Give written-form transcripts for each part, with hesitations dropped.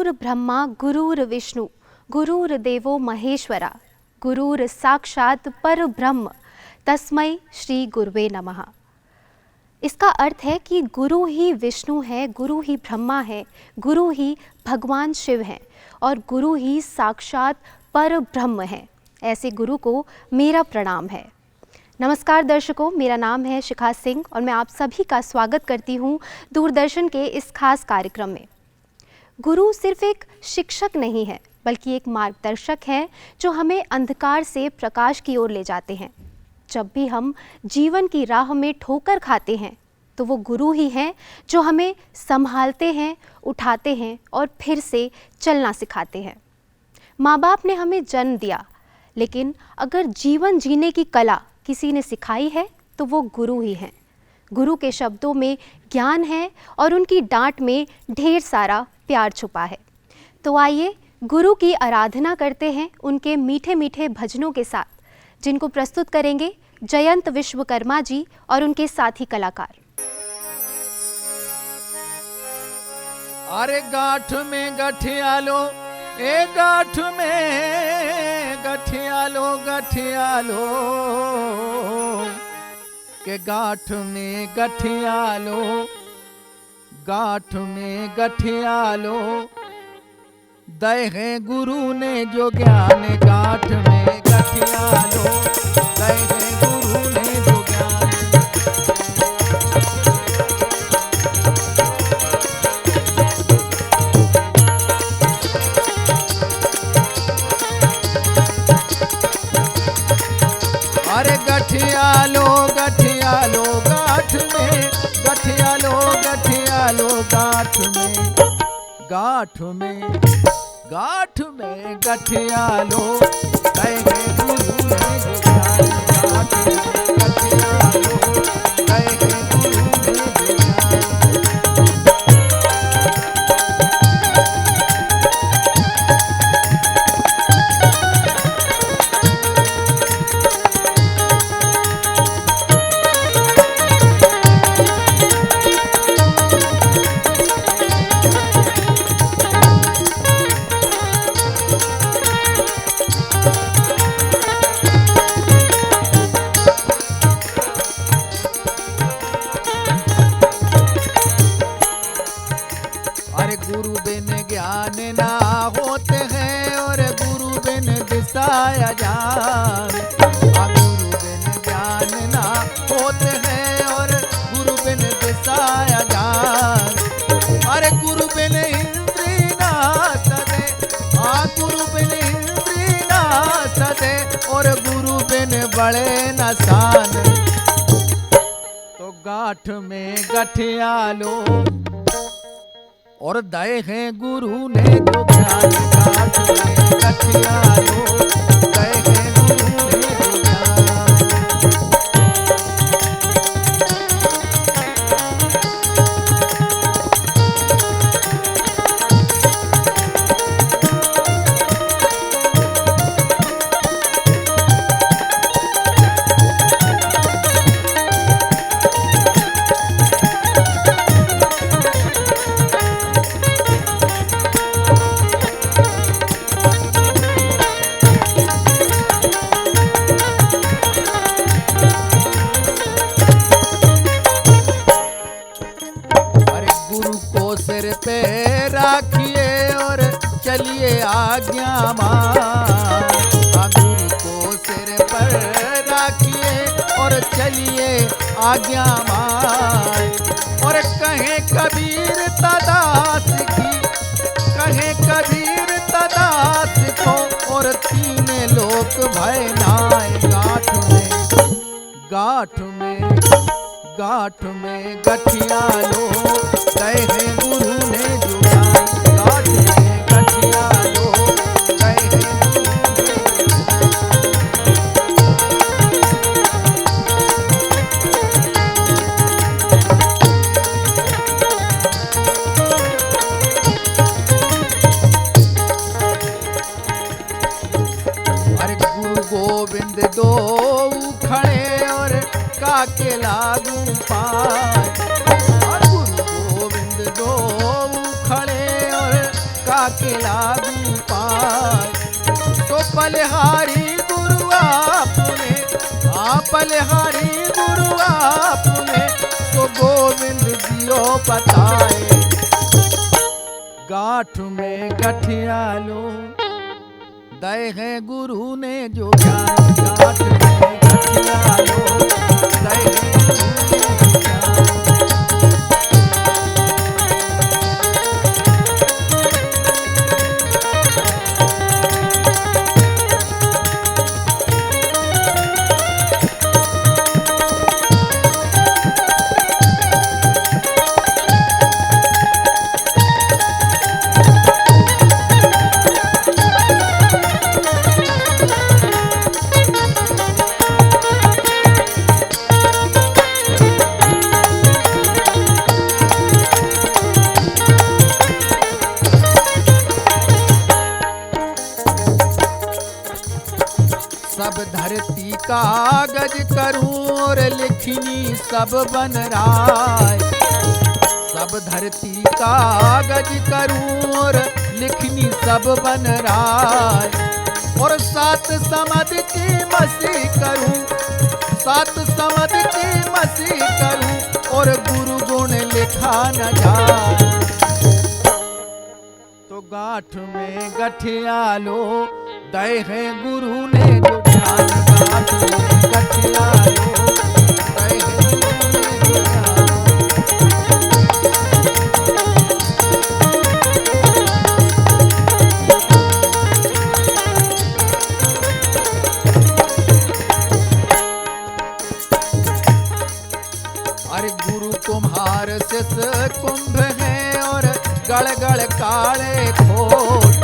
गुरुर्ब्रह्मा गुरुर्विष्णु गुरुर्देवो महेश्वरा गुरुर साक्षात परब्रह्म तस्मै श्री गुरुवे नमः। इसका अर्थ है कि गुरु ही विष्णु है, गुरु ही ब्रह्मा है, गुरु ही भगवान शिव हैं और गुरु ही साक्षात परब्रह्म है। ऐसे गुरु को मेरा प्रणाम है। नमस्कार दर्शकों, मेरा नाम है शिखा सिंह और मैं आप सभी का स्वागत करती हूँ दूरदर्शन के इस खास कार्यक्रम में। गुरु सिर्फ एक शिक्षक नहीं है बल्कि एक मार्गदर्शक है जो हमें अंधकार से प्रकाश की ओर ले जाते हैं। जब भी हम जीवन की राह में ठोकर खाते हैं तो वो गुरु ही हैं जो हमें संभालते हैं, उठाते हैं और फिर से चलना सिखाते हैं। माँ बाप ने हमें जन्म दिया, लेकिन अगर जीवन जीने की कला किसी ने सिखाई है तो वो गुरु ही हैं। गुरु के शब्दों में ज्ञान है और उनकी डांट में ढेर सारा प्यार छुपा है। तो आइए गुरु की आराधना करते हैं उनके मीठे मीठे भजनों के साथ, जिनको प्रस्तुत करेंगे जयंत विश्वकर्मा जी और उनके साथी कलाकार। अरे गाठ में गठियालो, ए गाठ में गठियालो गठियालो, के गाठ में गठियालो, गाठ में गठियालो, दए हैं गुरु ने जो ज्ञान, गाठ में गठियालो, दए हैं गुरु ने जो ज्ञान। अरे गठियालो गठियालो गाठ में, गठियालो गठियालो गाठ में, गाठ में गाठ में गठियालो, गए हैं गुरु ने जो ज्ञान, गाठ में गठियालो, गए हैं गुरु ने जो ज्ञान। गुरु बिन ज्ञान ना होते हैं और गुरु बिन दिशाया जान। गुरु बिन ज्ञान ना होते हैं और गुरु बिन दिशाया जान। अरे गुरु बिन इंद्री ना सदे, गुरु बिन इंद्री ना सदे और गुरु बिन बड़े न सान। तो गाठ में गठियालो और दए हैं गुरु ने जो ज्ञान, गाठ में गठियालो, दए हैं गुरु ने जो ज्ञान। सिर पे राखिए और चलिए आज्ञा मान। गुरु को सिर पर राखिए और चलिए आज्ञा मान। और कहे कबीर तदास की, कहे कबीर तदास को और तीन लोक भय नाय। गाठ में, गाठ में, गाठ में गठियालो, गए हैं गुरु ने जो ज्ञान, गाठ में गठियालो, गए हैं गुरु ने अरे गुरु गोविंद दो खड़े और काके लागू पाए। गुरु गोविंद दो खड़े और का के लागू पाए। तो बलिहारी गुरु आपने, बलिहारी गुरु आपने तो गोविंद जियो बताए। गांठ में गठिया लो दय है गुरु ने जो ज्ञान। गांठ में गठिया लो दय है गुरु ने जो ज्ञान। सब धरती कागज करूं और लिखनी सब बन राय। सब धरती कागज करूं और लिखनी सब बन राय। और सात समद की मसी करूं, सात समद की मसी करूं और गुरु गुण लिखा न जाए। तो गांठ में गठिया लो दय है गुरु ने जो ज्ञान। गांठ में गठिया लो दय है गुरु ने जो ज्ञान। अरे गुरु कुम्हार शिष कुंभ है और गड़ गड़ काले खोट।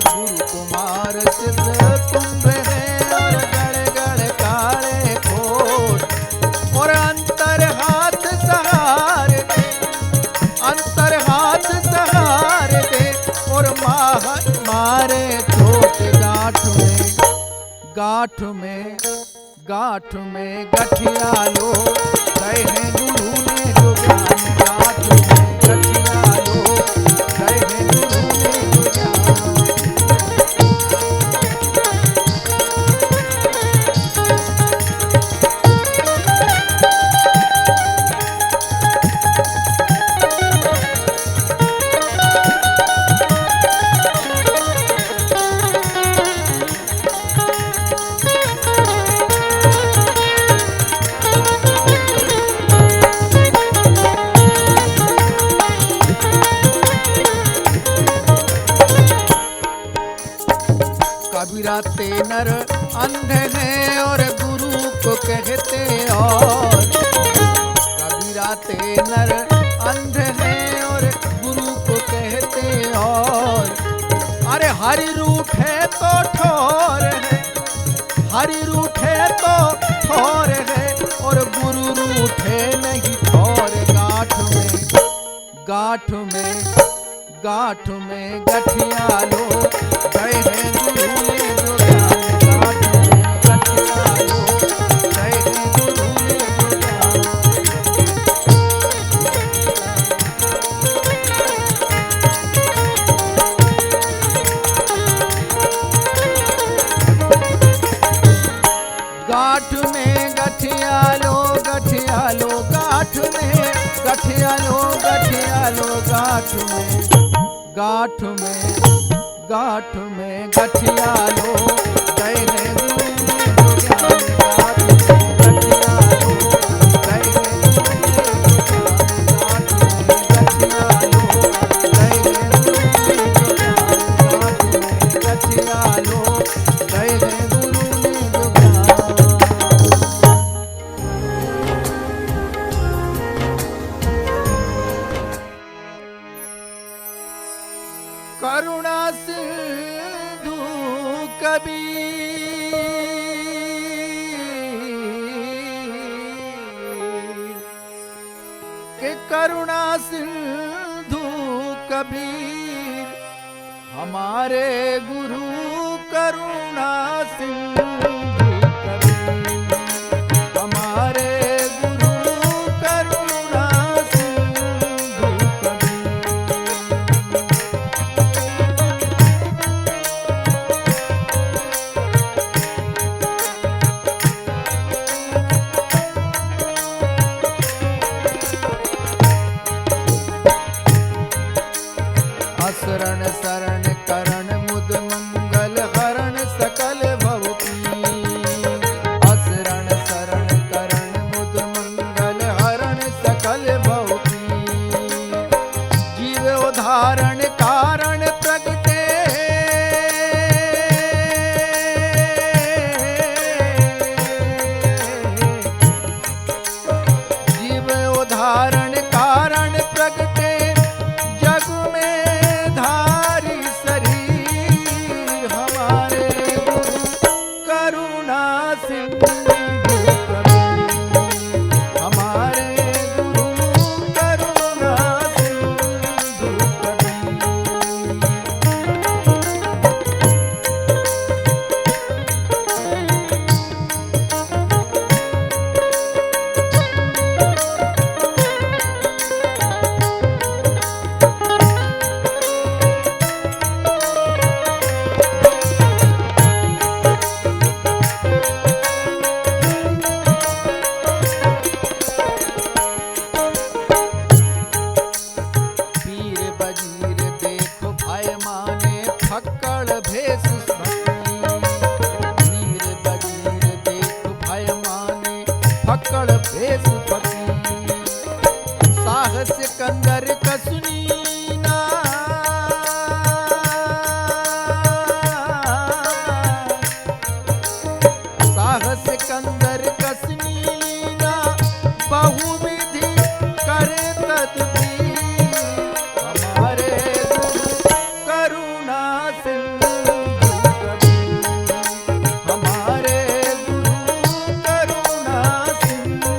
गुरु कुमार शिष कुंभ है और गड़ गड़ काले खोट। और अंतर हाथ सहार दे, अंतर हाथ सहार दे और मारे चोट। गांठ में गांठ में गठिया लो दय है गुरु ने जो ज्ञान। गांठ में गठिया लो दय है गुरु ने जो ज्ञान। कबीरा ते नर अंधे हैं और गुरु को कहते और। कबीरा ते नर अंधे हैं और गुरु को कहते और। अरे हरि रूठे तो ठोर है, हरि रूठे तो ठोर है और गुरु रूठे नहीं ठोर। गांठ में गांठ में गठिया लो दय है गुरु ने जो ज्ञान। गांठ में गठिया लो दय है गुरु ने जो ज्ञान। गांठ में गठिया लो गठिया लो। गांठ में गठिया लो गठिया लो। गांठ में गठिया लो दय है गुरु ने जो ज्ञान। गांठ में गठिया लो दय है गुरु ने जो ज्ञान। गांठ में गठिया लो दय है गुरु ने जो ज्ञान। गांठ में गठिया लो दय है गुरु ने जो ज्ञान। करुणा सिंधु कबीर के करुणा सिंधु कबीर हमारे गुरु करुणा सिंधु कबीर। हमारे गुरु करुणा सिंधु कबीर। फक्कड़ भेष फकीर। साहस कंदर कसुनीना, साहस कंदर कसनीना, बहुविधि करे तदबीर। हमारे गुरु करुणा सिंधु कबीर, हमारे गुरु करुणा सिंधु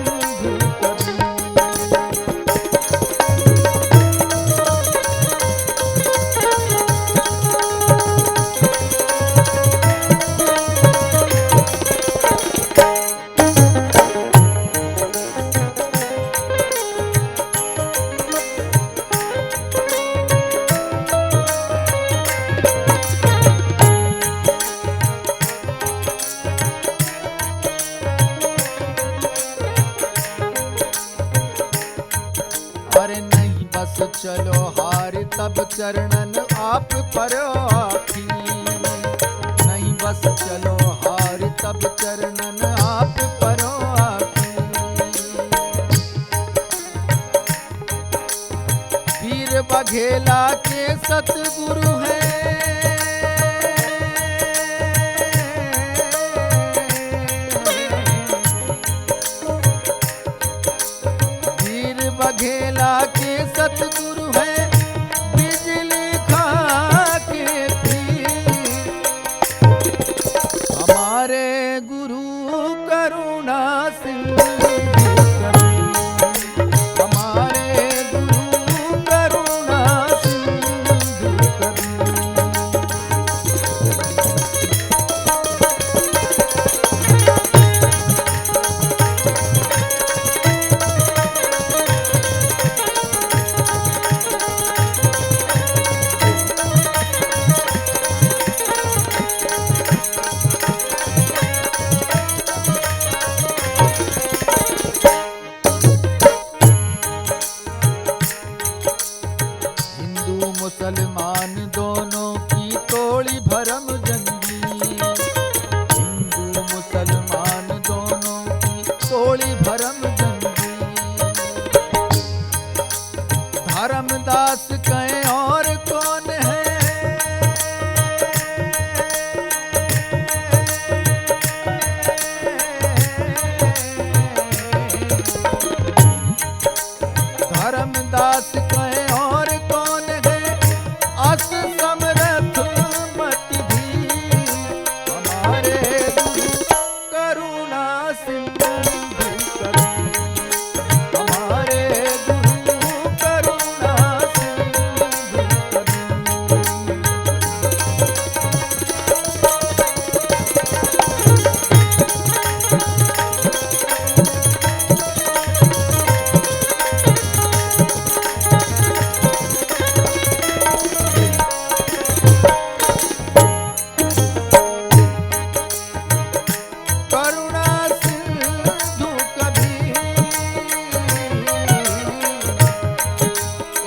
अरे नहीं बस चलो हार तब चरणन आप पर आखी। नहीं बस चलो हार तब चरणन आप पर आखी। वीर बघेला के सतगुरु हैं, वीर बघेला के सतगुरु हैं, बिजली खा के पीर। हमारे गुरु करुणा सिंधु कबीर, हमारे गुरु करुणा सिंधु कबीर। हिंदू मुसलमान दोनों की तोड़ी भरम जंगी। हिंदू मुसलमान दोनों की तोड़ी भरम जंगी। धर्मदास कहें और कौन है, धर्मदास कहें और कौन है, अस समरथ मत भी। हमारे गुरु करुणा सिंधु कबीर, हमारे गुरु करुणा सिंधु कबीर। करुणा सिंधु कबीर,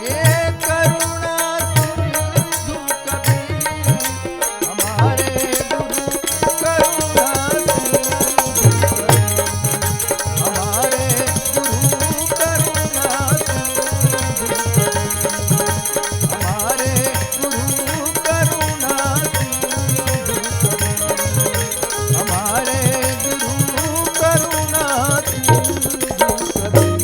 ए करुणा सिंधु कबीर। हमारे गुरु करुणा सिंधु कबीर, हमारे गुरु करुणा सिंधु कबीर, हमारे गुरु करुणा सिंधु कबीर, हमारे गुरु करुणा सिंधु कबीर।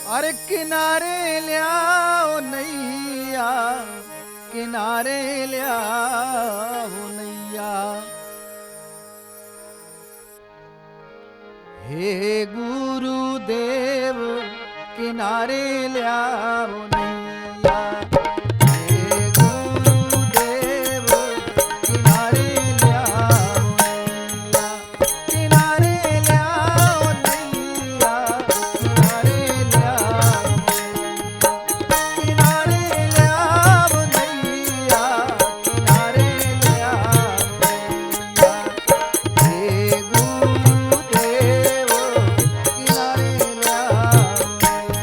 अरे किनारे ल्याओ नैया, किनारे ल्याओ नैया। हे गुरुदेव किनारे ल्याओ नैया। हे गुरुदेव किनारे ल्याओ नैया। किनारे ल्याओ नैया, किनारे ल्याओ नैया। किनारे ल्याओ नैया, किनारे ल्याओ नैया। हे गुरुदेव किनारे ल्याओ नैया।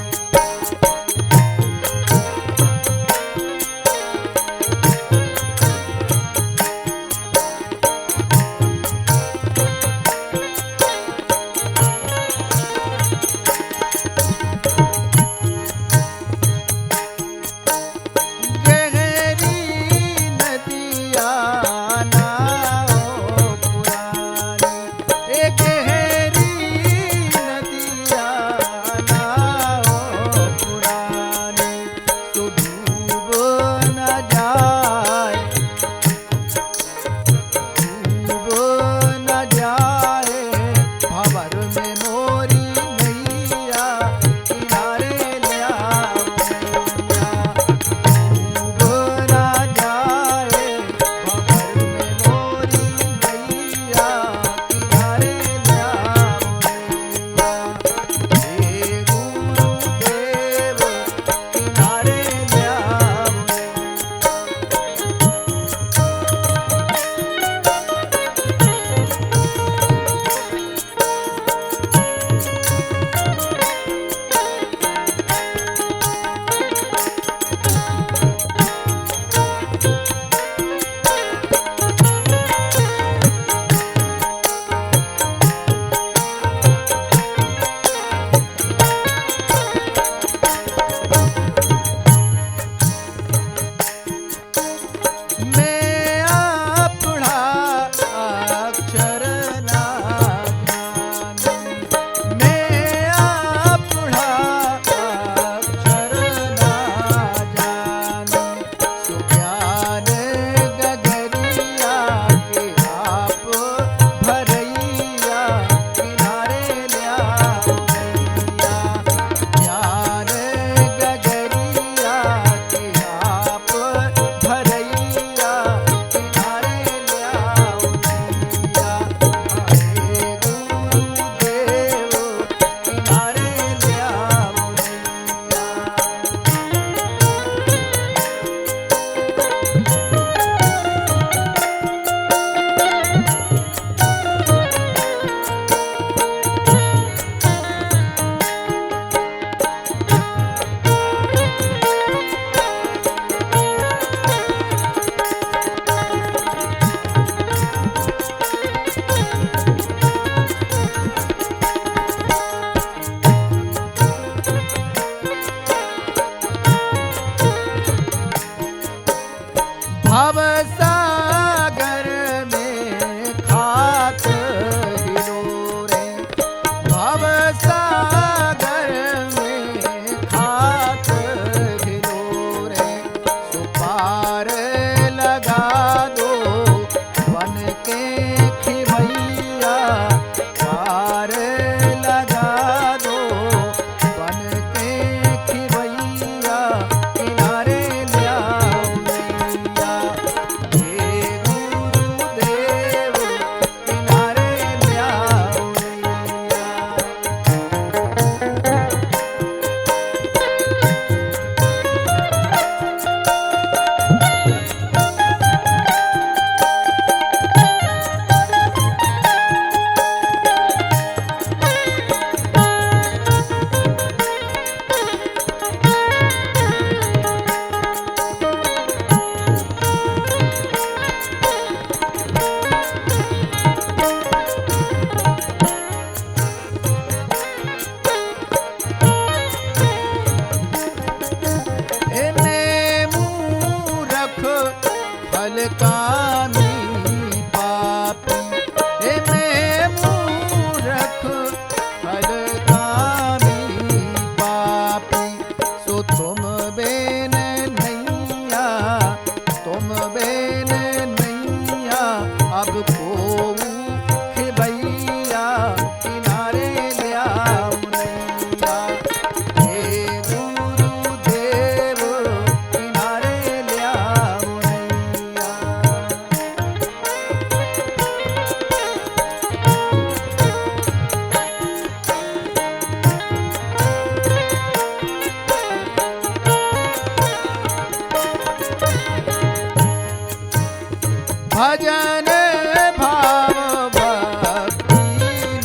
भजन भाव भक्ति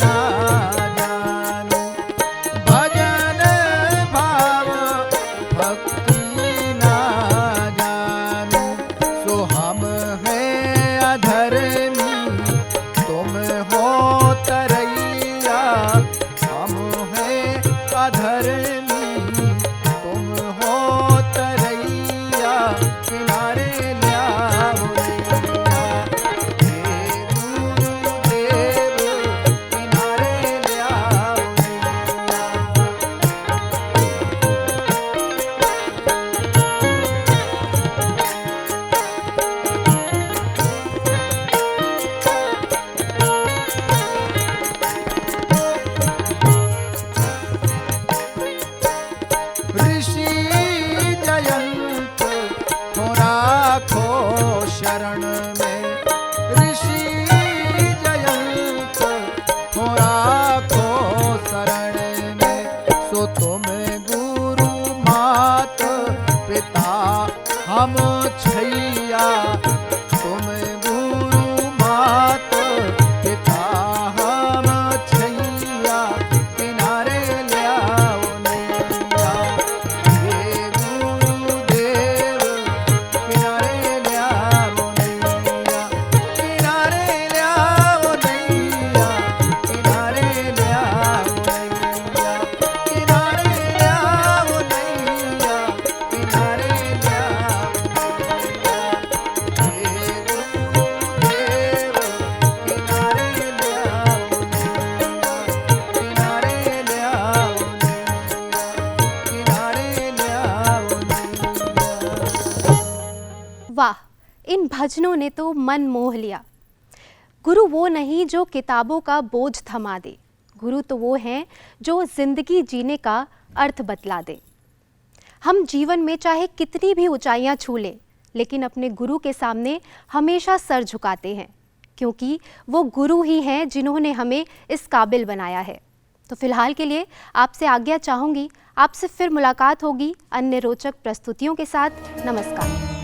ना जाने, भजन भाव भक्ति ना जाने। सो हम हैं अधर्मी, तुम हो तरैया, हम हैं अधर्मी, तुम हो तरैया, किनारे ल्याओ नैया। हे गुरुदेव किनारे ल्याओ नैया। ऋषि जयंत को राखो शरण में, ऋषि जयंत को राखो शरण में। सो तुम गुरु मात पिता हम छैया, तुम गुरु मात पिता हम छैया, किनारे ल्याओ नैया। हे गुरुदेव किनारे ल्याओ नैया, किनारे ल्याओ नैया, किनारे ल्याओ नैया, किनारे ल्याओ नैया, किनारे ल्याओ नैया। हे गुरुदेव किनारे ल्याओ नैया, किनारे ल्याओ नैया, किनारे ल्याओ नैया। वाह, इन भजनों ने तो मन मोह लिया। गुरु वो नहीं जो किताबों का बोझ थमा दे, गुरु तो वो हैं जो जिंदगी जीने का अर्थ बतला दे। हम जीवन में चाहे कितनी भी ऊंचाइयां छू लें, लेकिन अपने गुरु के सामने हमेशा सर झुकाते हैं, क्योंकि वो गुरु ही हैं जिन्होंने हमें इस काबिल बनाया है। तो फिलहाल के लिए आपसे आज्ञा चाहूँगी, आपसे फिर मुलाकात होगी अन्य रोचक प्रस्तुतियों के साथ। नमस्कार।